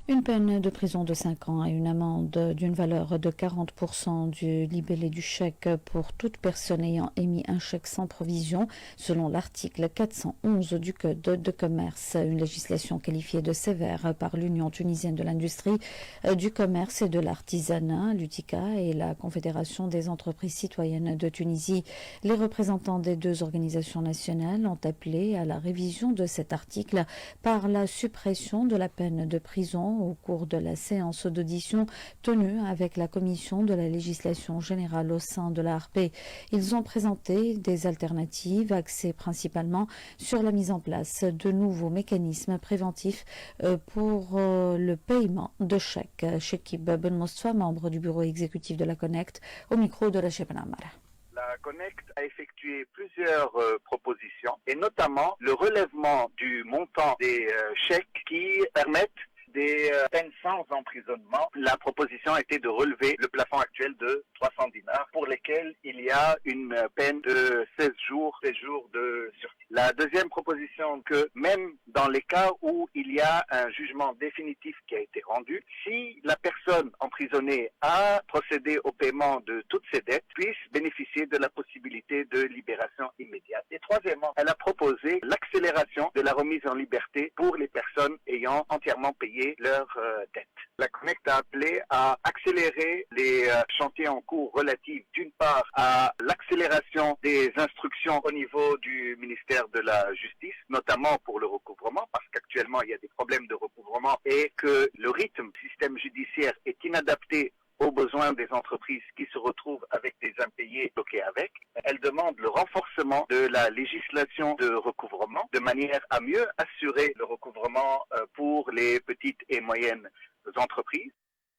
Une peine de prison de 5 ans et une amende d'une valeur de 40% du libellé du chèque pour toute personne ayant émis un chèque sans provision, selon l'article 411 du Code de commerce. Une législation qualifiée de sévère par l'Union tunisienne de l'industrie, du commerce et de l'artisanat, l'UTICA, et la Confédération des entreprises citoyennes de Tunisie. Les représentants des deux organisations nationales ont appelé à la révision de cet article par la suppression de la peine de prison au cours de la séance d'audition tenue avec la commission de la législation générale au sein de l'ARP. Ils ont présenté des alternatives axées principalement sur la mise en place de nouveaux mécanismes préventifs pour le paiement de chèques. Chekib Ben Mostfa, membre du bureau exécutif de la Connect, au micro de la Chebna Amara. La Connect a effectué plusieurs propositions et notamment le relèvement du montant des chèques qui permettent des peines sans emprisonnement. La proposition a été de relever le plafond actuel de 300 dinars pour lesquels il y a une peine de 16 jours de sursis. La deuxième proposition, que même dans les cas où il y a un jugement définitif qui a été rendu, si la personne emprisonnée a procédé au paiement de toutes ses dettes, puisse bénéficier de la possibilité de libération immédiate. Et troisièmement, elle a proposé l'accélération de la remise en liberté pour les personnes ayant entièrement payé leurs dettes. La Connect a appelé à accélérer les chantiers en cours relatifs, d'une part, à l'accélération des instructions au niveau du ministère de la Justice, notamment pour le recouvrement, parce qu'actuellement il y a des problèmes de recouvrement et que le rythme du système judiciaire est inadapté aux besoins des entreprises qui se retrouvent avec des impayés bloqués avec. Elle demande le renforcement de la législation de recouvrement de manière à mieux assurer le recouvrement pour les petites et moyennes entreprises.